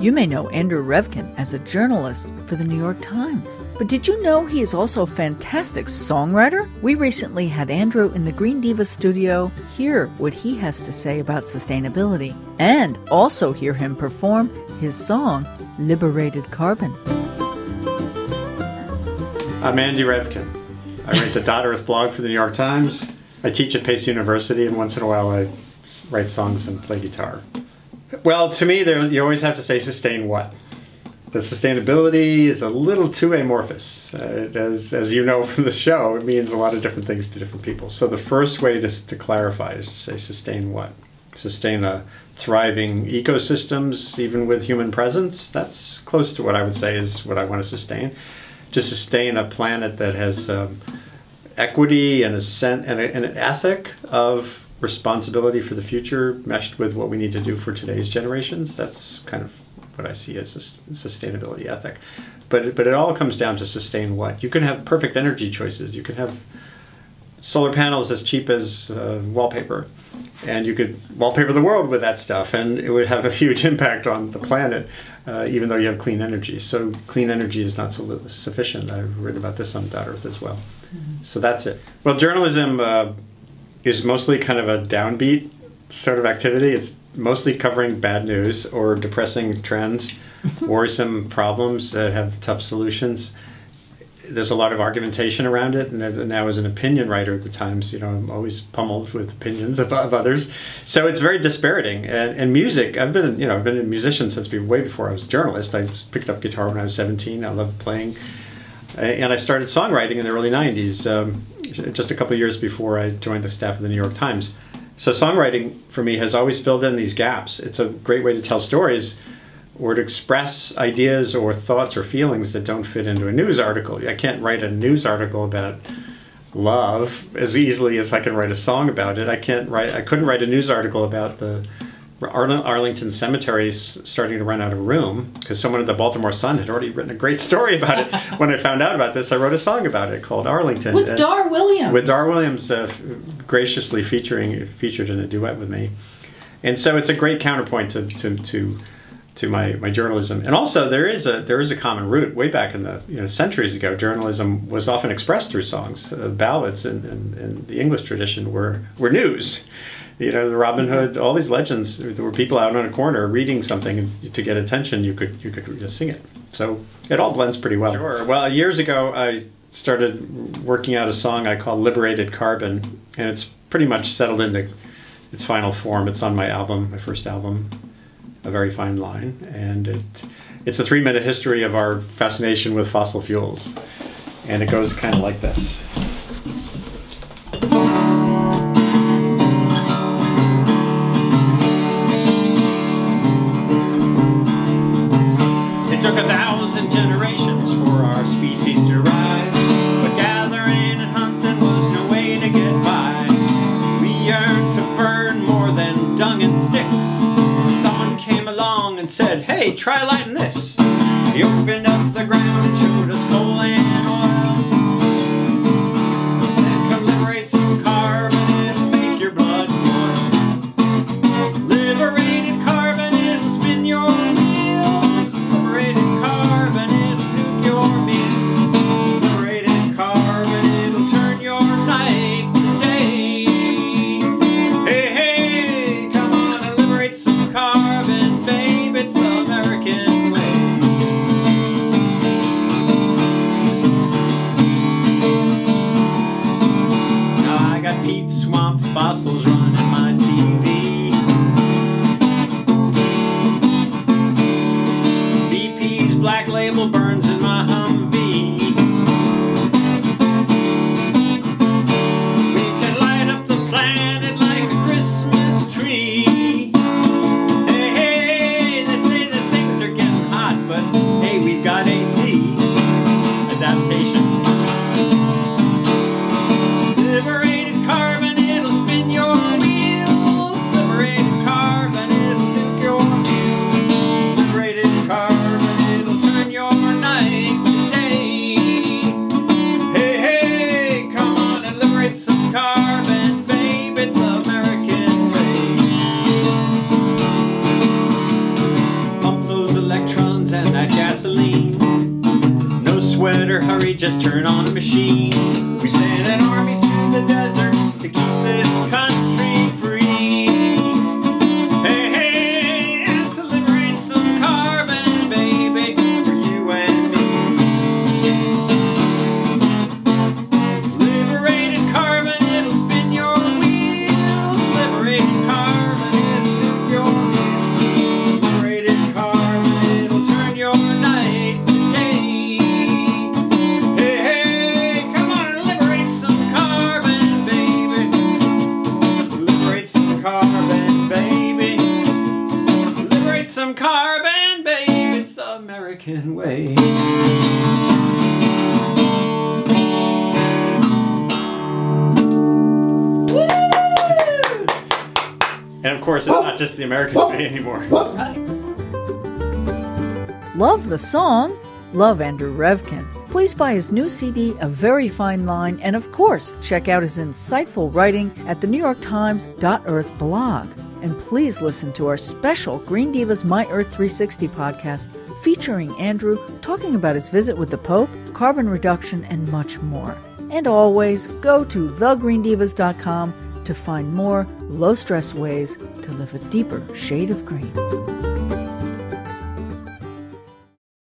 You may know Andrew Revkin as a journalist for the New York Times. But did you know he is also a fantastic songwriter? We recently had Andrew in the Green Diva Studio hear what he has to say about sustainability, and also hear him perform his song, Liberated Carbon. I'm Andy Revkin. I write the .Earth blog for the New York Times. I teach at Pace University, and once in a while I write songs and play guitar. Well, to me, you always have to say sustain what? The sustainability is a little too amorphous. As you know from the show, it means a lot of different things to different people. So the first way to clarify is to say sustain what? Sustain a thriving ecosystems, even with human presence. That's close to what I would say is what I want to sustain. To sustain a planet that has equity and an ethic of responsibility for the future meshed with what we need to do for today's generations. That's kind of what I see as a sustainability ethic. But it all comes down to sustain what? You can have perfect energy choices. You can have solar panels as cheap as wallpaper, and you could wallpaper the world with that stuff, and it would have a huge impact on the planet, even though you have clean energy. So clean energy is not sufficient. I've written about this on .Earth as well. Mm-hmm. So that's it. Well, journalism is mostly kind of a downbeat sort of activity. It's mostly covering bad news or depressing trends, worrisome problems that have tough solutions. There's a lot of argumentation around it, and now as an opinion writer at the Times, you know, I'm always pummeled with opinions of others. So it's very dispiriting. And music, I've been a musician since way before I was a journalist. I picked up guitar when I was 17. I loved playing. And I started songwriting in the early 90s, just a couple of years before I joined the staff of the New York Times. So songwriting, for me, has always filled in these gaps. It's a great way to tell stories or to express ideas or thoughts or feelings that don't fit into a news article. I can't write a news article about love as easily as I can write a song about it. I couldn't write a news article about the Arlington Cemetery starting to run out of room, because someone at the Baltimore Sun had already written a great story about it. When I found out about this, I wrote a song about it called Arlington. With Dar Williams. With Dar Williams graciously featured in a duet with me. And so it's a great counterpoint to my journalism. And also there is a common root. Way back in the centuries ago, journalism was often expressed through songs. Ballads in the English tradition were news. You know, the Robin Hood, all these legends, there were people out on a corner reading something, and to get attention, you could just sing it. So it all blends pretty well. Sure. Well, years ago, I started working out a song I call Liberated Carbon, and it's pretty much settled into its final form. It's on my album, my first album, A Very Fine Line, and it's a 3-minute history of our fascination with fossil fuels. And it goes kind of like this. It took 1,000 generations for our species to rise, but gathering and hunting was no way to get by. We yearned to burn more than dung and sticks. Someone came along and said, "Hey, try lighting this." He opened up the ground and showed us coal and oil. Said, "Come liberate some carbon, it'll make your blood boil. Liberated carbon, it'll spin your wheels. Liberated carbon, it'll nuke your meals. Liberated carbon, it'll turn your night to day. Hey, hey, come on and liberate some carbon, babe, it's the American way." hurry, just turn on a machine. We sent an army to the desert to keep this country free. Hey, hey, and to liberate some carbon, baby, for you and me. Liberated carbon, it'll spin your wheels. Liberated carbon, it'll spin your wheels. Liberated carbon, it'll turn your night to day. Hey, hey, come on and liberate some carbon, baby. Liberate some carbon, baby. Liberate some carbon, baby. It's the American way. And of course, it's not just the American way anymore. Love the song? Love Andrew Revkin. Please buy his new CD, A Very Fine Line, and of course, check out his insightful writing at the NewYorkTimes.Earth blog. And please listen to our special Green Divas My Earth 360 podcast featuring Andrew talking about his visit with the Pope, carbon reduction, and much more. And always go to thegreendivas.com to find more low-stress ways to live a deeper shade of green.